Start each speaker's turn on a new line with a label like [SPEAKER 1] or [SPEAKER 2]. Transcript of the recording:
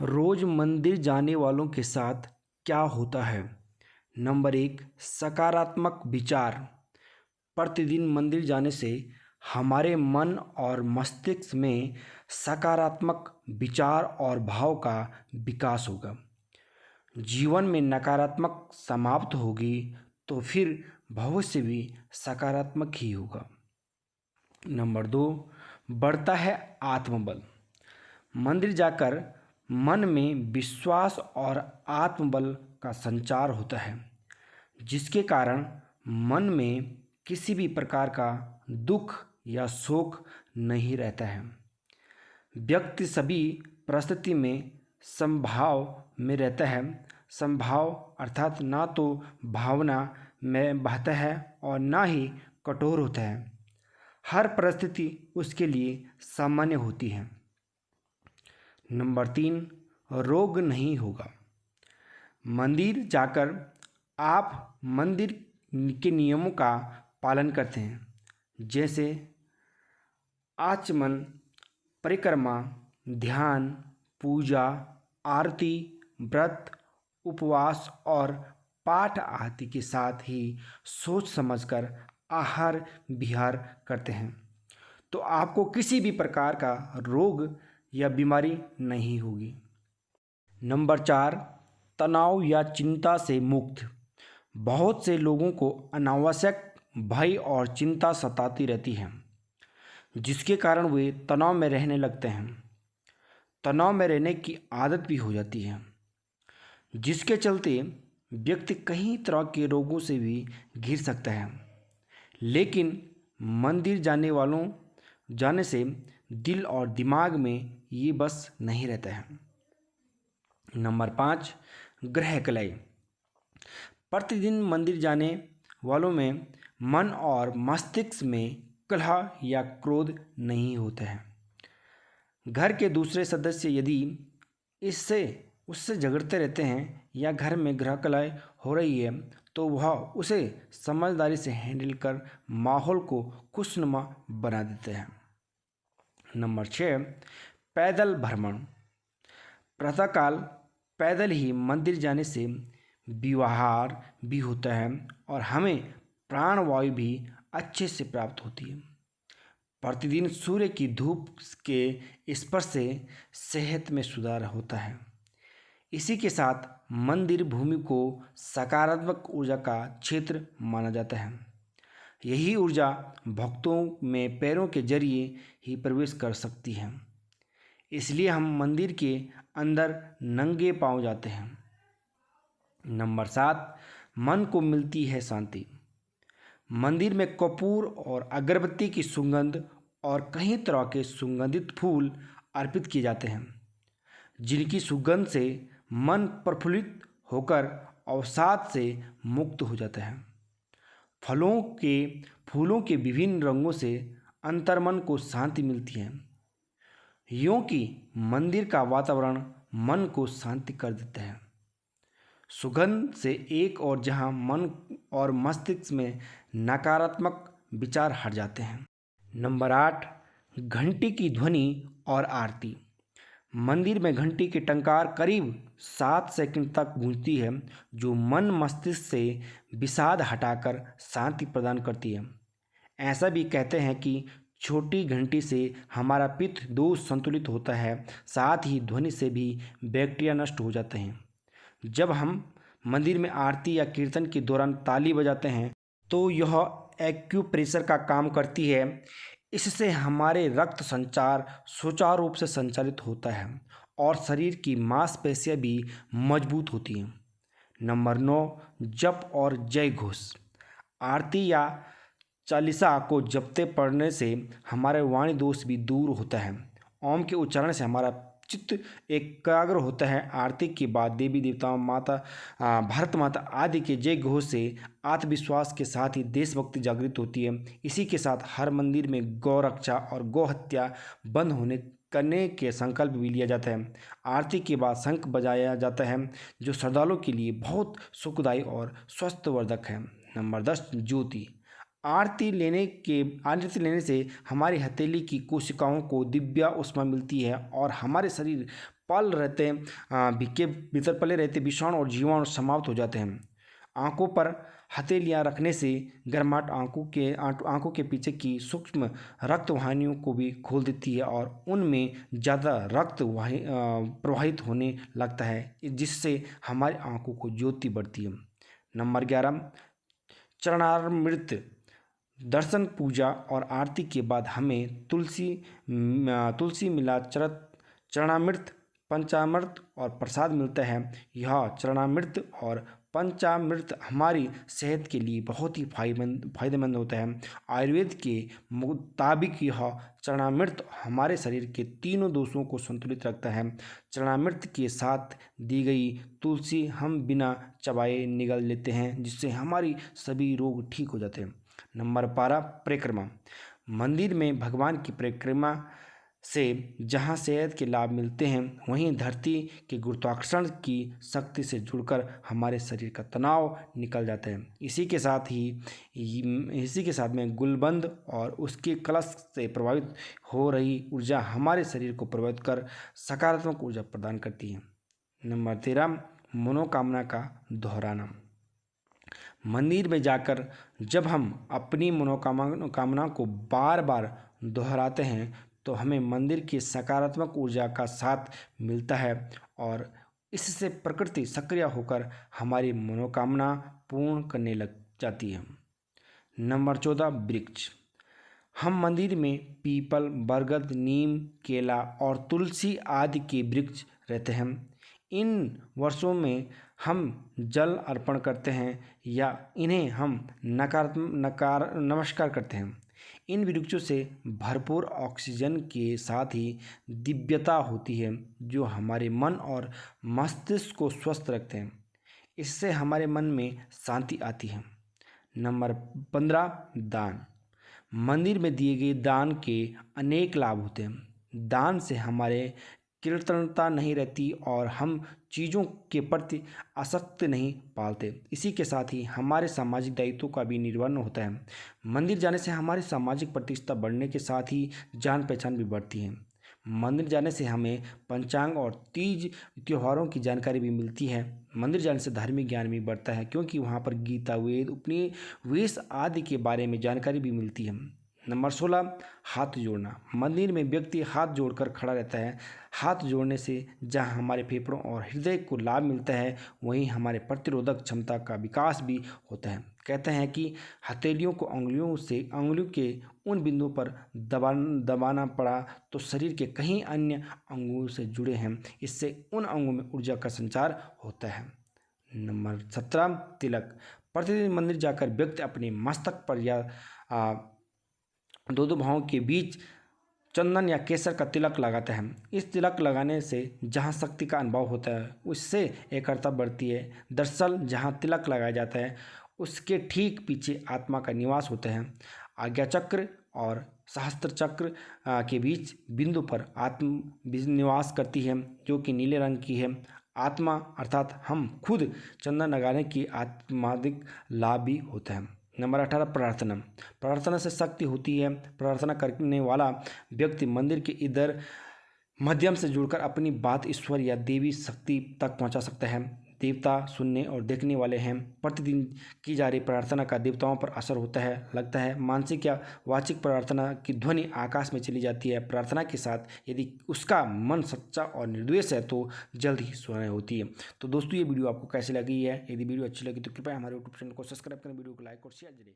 [SPEAKER 1] रोज मंदिर जाने वालों के साथ क्या होता है? नंबर 1, सकारात्मक विचार। प्रतिदिन मंदिर जाने से हमारे मन और मस्तिष्क में सकारात्मक विचार और भाव का विकास होगा। जीवन में नकारात्मक समाप्त होगी तो फिर भविष्य भी सकारात्मक ही होगा। नंबर 2, बढ़ता है आत्मबल। मंदिर जाकर मन में विश्वास और आत्मबल का संचार होता है, जिसके कारण मन में किसी भी प्रकार का दुख या शोक नहीं रहता है। व्यक्ति सभी परिस्थिति में समभाव में रहता है। समभाव अर्थात ना तो भावना में बहता है और ना ही कठोर होता है। हर परिस्थिति उसके लिए सामान्य होती है। नंबर 3, रोग नहीं होगा। मंदिर जाकर आप मंदिर के नियमों का पालन करते हैं, जैसे आचमन, परिक्रमा, ध्यान, पूजा, आरती, व्रत, उपवास और पाठ आदि के साथ ही सोच समझकर आहार विहार करते हैं, तो आपको किसी भी प्रकार का रोग या बीमारी नहीं होगी। नंबर 4, तनाव या चिंता से मुक्त। बहुत से लोगों को अनावश्यक भय और चिंता सताती रहती है, जिसके कारण वे तनाव में रहने लगते हैं। तनाव में रहने की आदत भी हो जाती है, जिसके चलते व्यक्ति कई तरह के रोगों से भी घिर सकता है। लेकिन मंदिर जाने से दिल और दिमाग में ये बस नहीं रहता है। नंबर 5, ग्रह कलह। प्रतिदिन मंदिर जाने वालों में मन और मस्तिष्क में कलह या क्रोध नहीं होता है। घर के दूसरे सदस्य यदि उससे झगड़ते रहते हैं या घर में ग्रह कलह हो रही है, तो वह उसे समझदारी से हैंडल कर माहौल को खुशनुमा बना देते हैं। नंबर 6, पैदल भ्रमण। प्रातःकाल पैदल ही मंदिर जाने से व्यवहार भी होता है और हमें प्राणवायु भी अच्छे से प्राप्त होती है। प्रतिदिन सूर्य की धूप के स्पर्श से सेहत में सुधार होता है। इसी के साथ मंदिर भूमि को सकारात्मक ऊर्जा का क्षेत्र माना जाता है। यही ऊर्जा भक्तों में पैरों के जरिए ही प्रवेश कर सकती है, इसलिए हम मंदिर के अंदर नंगे पांव जाते हैं। नंबर 7, मन को मिलती है शांति। मंदिर में कपूर और अगरबत्ती की सुगंध और कई तरह के सुगंधित फूल अर्पित किए जाते हैं, जिनकी सुगंध से मन प्रफुल्लित होकर अवसाद से मुक्त हो जाता है। फूलों के विभिन्न रंगों से अंतर्मन को शांति मिलती है। यूं कि मंदिर का वातावरण मन को शांति कर देता है। सुगंध से एक और जहां मन और मस्तिष्क में नकारात्मक विचार हट जाते हैं। नंबर 8, घंटी की ध्वनि और आरती। मंदिर में घंटी की टंकार करीब 7 सेकंड तक गूंजती है, जो मन मस्तिष्क से विषाद हटाकर शांति प्रदान करती है। ऐसा भी कहते हैं कि छोटी घंटी से हमारा पित्त दोष संतुलित होता है, साथ ही ध्वनि से भी बैक्टीरिया नष्ट हो जाते हैं। जब हम मंदिर में आरती या कीर्तन के दौरान ताली बजाते हैं, तो यह एक्यूप्रेशर का काम करती है। इससे हमारे रक्त संचार सुचारू रूप से संचालित होता है और शरीर की मांसपेशियां भी मजबूत होती हैं। नंबर 9, जप और जय घोष। आरती या चालीसा को जपते पढ़ने से हमारे वाणी दोष भी दूर होता है। ओम के उच्चारण से हमारा चित्त एकाग्र होता है। आरती के बाद देवी देवताओं, भारत माता आदि के जय घोष से आत्मविश्वास के साथ ही देशभक्ति जागृत होती है। इसी के साथ हर मंदिर में गौ रक्षा और गौ हत्या बंद करने के संकल्प भी लिया जाता है। आरती के बाद शंख बजाया जाता है, जो श्रद्धालुओं के लिए बहुत सुखदायी और स्वस्थवर्धक है। नंबर 10, ज्योति। आरती लेने से हमारी हथेली की कोशिकाओं को दिव्य ऊष्मा मिलती है और हमारे शरीर के भीतर पले रहते विषाणु और जीवाणु समाप्त हो जाते हैं। आंखों पर हथेलियां रखने से गर्माहट आंखों के पीछे की सूक्ष्म रक्त वाहिनियों को भी खोल देती है और उनमें ज़्यादा प्रवाहित होने लगता है, जिससे हमारी आंखों को ज्योति बढ़ती है। नंबर 11, चरणामृत। दर्शन, पूजा और आरती के बाद हमें तुलसी मिला चरणामृत, पंचामृत और प्रसाद मिलता है। यह चरणामृत और पंचामृत हमारी सेहत के लिए बहुत ही फायदेमंद होता है। आयुर्वेद के मुताबिक यह चरणामृत हमारे शरीर के तीनों दोषों को संतुलित रखता है। चरणामृत के साथ दी गई तुलसी हम बिना चबाए निगल लेते हैं, जिससे हमारी सभी रोग ठीक हो जाते हैं। नंबर 12, परिक्रमा। मंदिर में भगवान की परिक्रमा से जहाँ सेहत के लाभ मिलते हैं, वहीं धरती के गुरुत्वाकर्षण की शक्ति से जुड़कर हमारे शरीर का तनाव निकल जाता है। इसी के साथ में गुलबंद और उसके कलश से प्रभावित हो रही ऊर्जा हमारे शरीर को प्रभावित कर सकारात्मक ऊर्जा प्रदान करती है। नंबर 13, मनोकामना का दोहराना। मंदिर में जाकर जब हम अपनी मनोकामना को बार बार दोहराते हैं तो हमें मंदिर की सकारात्मक ऊर्जा का साथ मिलता है और इससे प्रकृति सक्रिय होकर हमारी मनोकामना पूर्ण करने लग जाती है। नंबर 14, वृक्ष। हम मंदिर में पीपल, बरगद, नीम, केला और तुलसी आदि के वृक्ष रहते हैं। इन वर्षों में हम जल अर्पण करते हैं या इन्हें हम नमस्कार करते हैं। इन वृक्षों से भरपूर ऑक्सीजन के साथ ही दिव्यता होती है, जो हमारे मन और मस्तिष्क को स्वस्थ रखते हैं। इससे हमारे मन में शांति आती है। नंबर 15, दान। मंदिर में दिए गए दान के अनेक लाभ होते हैं। दान से हमारे कृतज्ञता नहीं रहती और हम चीज़ों के प्रति आसक्ति नहीं पालते। इसी के साथ ही हमारे सामाजिक दायित्वों का भी निर्वहन होता है। मंदिर जाने से हमारी सामाजिक प्रतिष्ठा बढ़ने के साथ ही जान पहचान भी बढ़ती है। मंदिर जाने से हमें पंचांग और तीज त्योहारों की जानकारी भी मिलती है। मंदिर जाने से धार्मिक ज्ञान भी बढ़ता है, क्योंकि वहाँ पर गीता, वेद, उपनिवेश आदि के बारे में जानकारी भी मिलती है। नंबर 16, हाथ जोड़ना। मंदिर में व्यक्ति हाथ जोड़कर खड़ा रहता है। हाथ जोड़ने से जहां हमारे फेफड़ों और हृदय को लाभ मिलता है, वहीं हमारे प्रतिरोधक क्षमता का विकास भी होता है। कहते हैं कि हथेलियों को अंगुलियों के उन बिंदुओं पर दबाना पड़ा तो शरीर के कई अन्य अंगों से जुड़े हैं। इससे उन अंगों में ऊर्जा का संचार होता है। नंबर 17, तिलक। प्रतिदिन मंदिर जाकर व्यक्ति अपने मस्तक पर या दो भावों के बीच चंदन या केसर का तिलक लगाते हैं। इस तिलक लगाने से जहाँ शक्ति का अनुभव होता है, उससे एकता बढ़ती है। दरअसल जहाँ तिलक लगाया जाता है, उसके ठीक पीछे आत्मा का निवास होता है। आज्ञा चक्र और सहस्त्र चक्र के बीच बिंदु पर आत्मा निवास करती है, जो कि नीले रंग की है। आत्मा अर्थात हम खुद चंदन लगाने की आत्मादिक लाभ भी होता है। नंबर 18, प्रार्थना। प्रार्थना से शक्ति होती है। प्रार्थना करने वाला व्यक्ति मंदिर के इधर माध्यम से जुड़कर अपनी बात ईश्वर या देवी शक्ति तक पहुंचा सकता है। देवता सुनने और देखने वाले हैं। प्रतिदिन की जा रही प्रार्थना का देवताओं पर असर होता है। लगता है मानसिक या वाचिक प्रार्थना की ध्वनि आकाश में चली जाती है। प्रार्थना के साथ यदि उसका मन सच्चा और निर्द्वेष है तो जल्द ही सुनाई होती है। तो दोस्तों, ये वीडियो आपको कैसी लगी है? यदि वीडियो अच्छी लगी तो कृपया हमारे यूट्यूब चैनल को सब्सक्राइब करें, वीडियो को लाइक और शेयर करें।